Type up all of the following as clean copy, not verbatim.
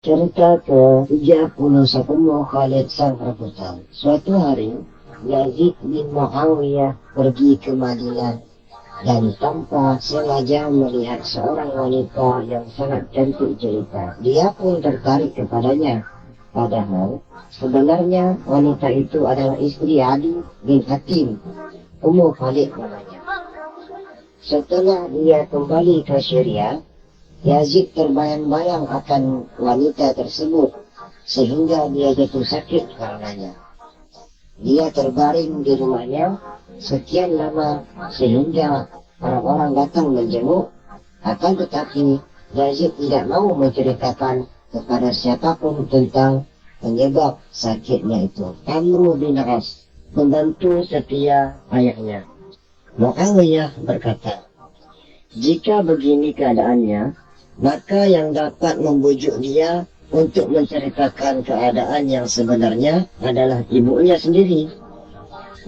Cerita ke-31 Khalid sang rebutan. Suatu hari, Yazid bin Muawiyah pergi ke Madinah dan tanpa sengaja melihat seorang wanita yang sangat cantik jelita. Dia pun tertarik kepadanya. Padahal, sebenarnya wanita itu adalah istri Ali bin Hatim, Ummu Khalid namanya. Setelah dia kembali ke Syria, Yazid terbayang-bayang akan wanita tersebut sehingga dia jatuh sakit karenanya. Dia terbaring di rumahnya sekian lama sehingga orang-orang datang menjenguk, akan tetapi Yazid tidak mau menceritakan kepada siapapun tentang penyebab sakitnya itu. Amr bin As, pembantu setia ayahnya, Muawiyah berkata, "Jika begini keadaannya, maka yang dapat membujuk dia untuk menceritakan keadaan yang sebenarnya adalah ibunya sendiri."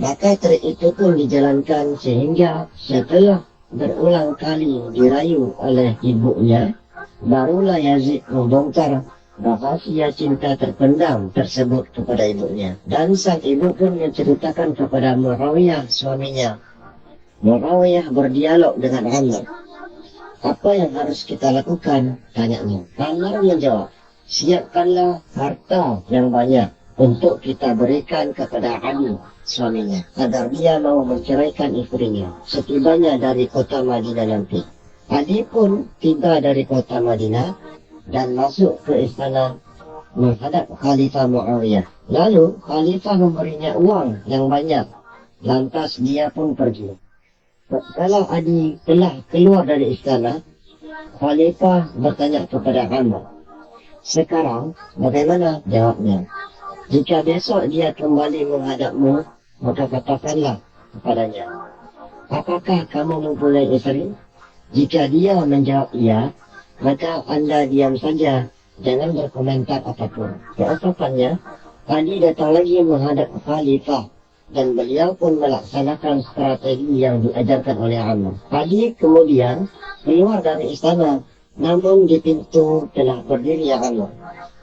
Maka trik itu pun dijalankan sehingga setelah berulang kali dirayu oleh ibunya, barulah Yazid membongkar rahasia cinta terpendam tersebut kepada ibunya. Dan sang ibu pun menceritakan kepada Muawiyah suaminya. Muawiyah berdialog dengan Amr. "Apa yang harus kita lakukan?" tanyanya. Amr menjawab, "Siapkanlah harta yang banyak untuk kita berikan kepada Ali, suaminya, agar dia mau menceraikan istrinya setibanya dari kota Madinah nanti." Ali pun tiba dari kota Madinah dan masuk ke istana menghadap Khalifah Muawiyah. Lalu Khalifah memberinya uang yang banyak. Lantas dia pun pergi. Kalau Ali telah keluar dari istana, Khalifah bertanya kepada Amr, "Sekarang bagaimana?" Jawabnya, "Jika besok dia kembali menghadapmu, maka katakanlah kepadanya, 'Apakah kamu mempunyai istri?' Jika dia menjawab iya, maka Anda diam saja, jangan berkomentar apapun." Keesokannya, Ali datang lagi menghadap Khalifah dan beliau pun melaksanakan strategi yang diajarkan oleh Amr. Ali kemudian keluar dari istana, namun di pintu telah berdiri Amr,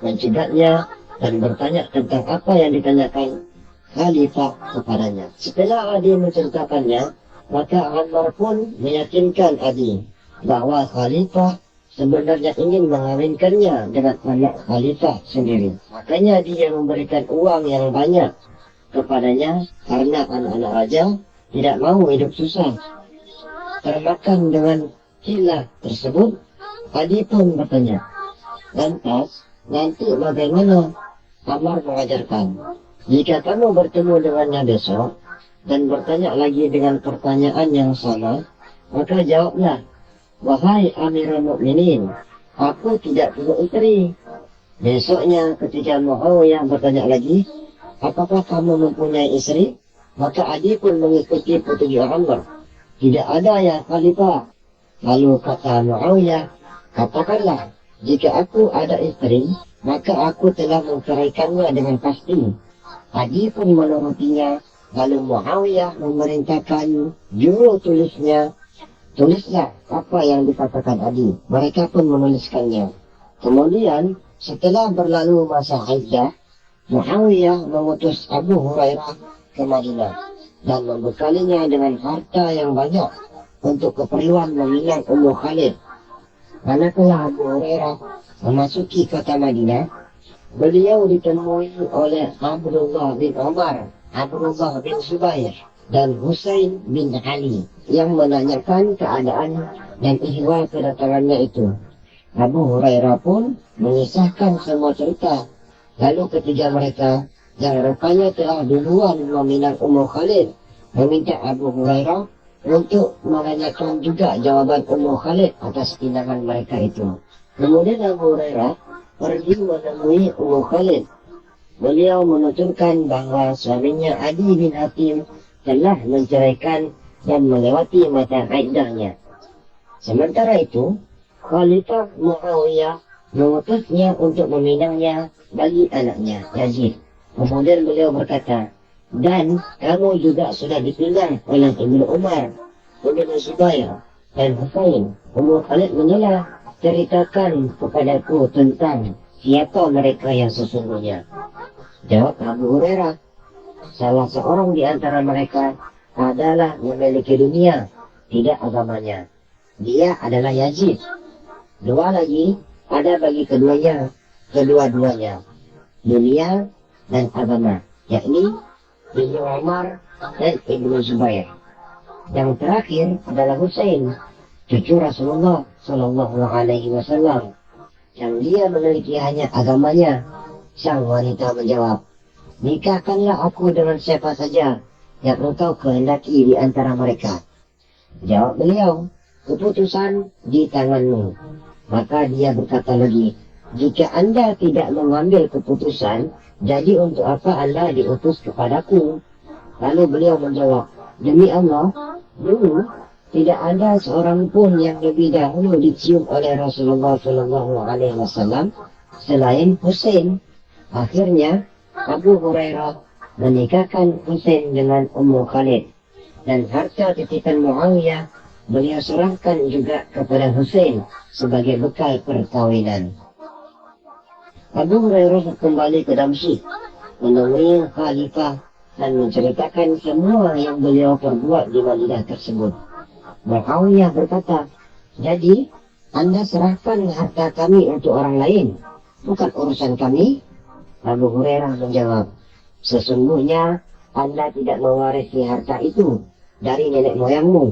mencegatnya dan bertanya tentang apa yang ditanyakan Khalifah kepadanya. Setelah Ali menceritakannya, maka Amr pun meyakinkan Ali bahwa Khalifah sebenarnya ingin mengawinkannya dengan anak Khalifah sendiri. Makanya dia memberikan uang yang banyak kepadanya karena anak-anak raja tidak mau hidup susah. Termakan dengan hilah tersebut, Ali pun bertanya, "Lantas, nanti bagaimana?" Amr mengajarkan, "Jika kamu bertemu dengannya besok dan bertanya lagi dengan pertanyaan yang sama, maka jawablah, 'Wahai Amirul Mukminin, aku tidak punya istri.' Besoknya ketika Muawiyah bertanya lagi, 'Apakah kamu mempunyai istri?' maka Ali pun mengikuti petunjuk Amr, 'Tidak ada ya Khalifah.' Lalu kata Muawiyah, 'Katakanlah, jika aku ada istri, maka aku telah menceraikannya dengan pasti.' Ali pun menurutinya. Lalu Muawiyah memerintahkan juru tulisnya, 'Tulislah apa yang dikatakan Ali.' Mereka pun menuliskannya. Kemudian setelah berlalu masa iddah, Muawiyah mengutus Abu Hurairah ke Madinah dan membekalinya dengan harta yang banyak untuk keperluan meminang Ummu Khalid. Manakala Abu Hurairah memasuki kota Madinah, beliau ditemui oleh Abdullah bin Umar, Abdullah bin Zubair, dan Husain bin Ali yang menanyakan keadaan dan ihwal kedatangannya itu. Abu Hurairah pun mengisahkan semua cerita. Lalu ketiga mereka yang rupanya telah duluan meminang Ummu Khalid meminta Abu Hurairah untuk menanyakan juga jawaban Ummu Khalid atas pinangan mereka itu. Kemudian Abu Hurairah pergi menemui Ummu Khalid. Beliau menuturkan bahwa suaminya Ali bin Hatim telah menceraikan dan melewati masa iddahnya. Sementara itu, Khalifah Muawiyah mengutusnya untuk meminangnya bagi anaknya Yazid. Kemudian beliau berkata, "Dan kamu juga sudah dipinang oleh Ibnu Umar, Ibnu Zubair, dan Husain." Ummu Khalid menolak, "Ceritakan kepadaku tentang siapa mereka yang sesungguhnya? Jawab Abu Hurairah, salah seorang di antara mereka adalah memiliki dunia, tidak agamanya. Dia adalah Yazid. Dua lagi ada bagi kedua-duanya, dunia dan agama, yakni Ibnu Umar dan Ibnu Zubair. Yang terakhir adalah Husain, cucu Rasulullah Shallallahu Alaihi Wasallam, yang dia memiliki hanya agamanya. Sang wanita menjawab, nikahkanlah aku dengan siapa saja yang engkau kehendaki di antara mereka. Jawab beliau, keputusan di tanganmu. Maka dia berkata lagi, jika Anda tidak mengambil keputusan, jadi untuk apa Anda diutus kepadaku? Lalu beliau menjawab, demi Allah, dulu tidak ada seorang pun yang lebih dahulu dicium oleh Rasulullah SAW selain Husain. Akhirnya Abu Hurairah menikahkan Husain dengan Ummu Khalid, dan harta titipan Muawiyah beliau serahkan juga kepada Husain sebagai bekal perkawinan. Abu Hurairah kembali ke Damsyik menemui Khalifah dan menceritakan semua yang beliau perbuat di Madinah tersebut. Muawiyah berkata, jadi Anda serahkan harta kami untuk orang lain, bukan urusan kami? Abu Hurairah menjawab, sesungguhnya Anda tidak mewarisi harta itu dari nenek moyangmu.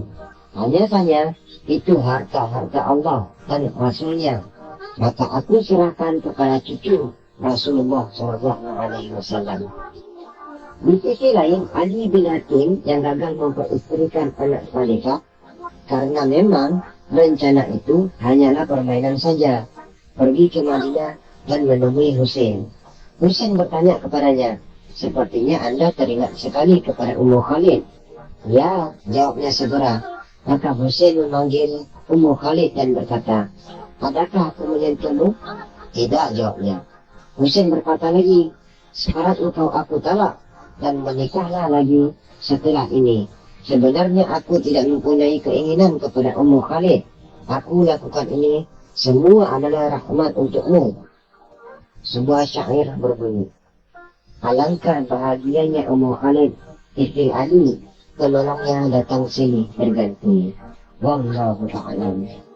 Hanya saja itu harta-harta Allah dan Rasulnya. Maka aku serahkan kepada cucu Rasulullah SAW. Di sisi lain, Ali bin Hakim yang gagal memperistrikan anak Khalifah karena memang rencana itu hanyalah permainan saja. Pergi ke Madinah dan menemui Husain. Husain bertanya kepadanya, sepertinya Anda teringat sekali kepada Ummu Khalid. Ya, jawabnya segera. Maka Husain memanggil Ummu Khalid dan berkata, adakah aku menyentuhmu? Tidak, jawabnya. Husain berkata lagi, sekarang engkau aku talak dan menikahlah lagi setelah ini. Sebenarnya aku tidak mempunyai keinginan kepada Ummu Khalid. Aku lakukan ini semua adalah rahmat untukmu. Sebuah syair berbunyi, alangkah bahagianya Ummu Khalid, istri Ali, penolongnya datang sini berganti. Wallahu a'lam.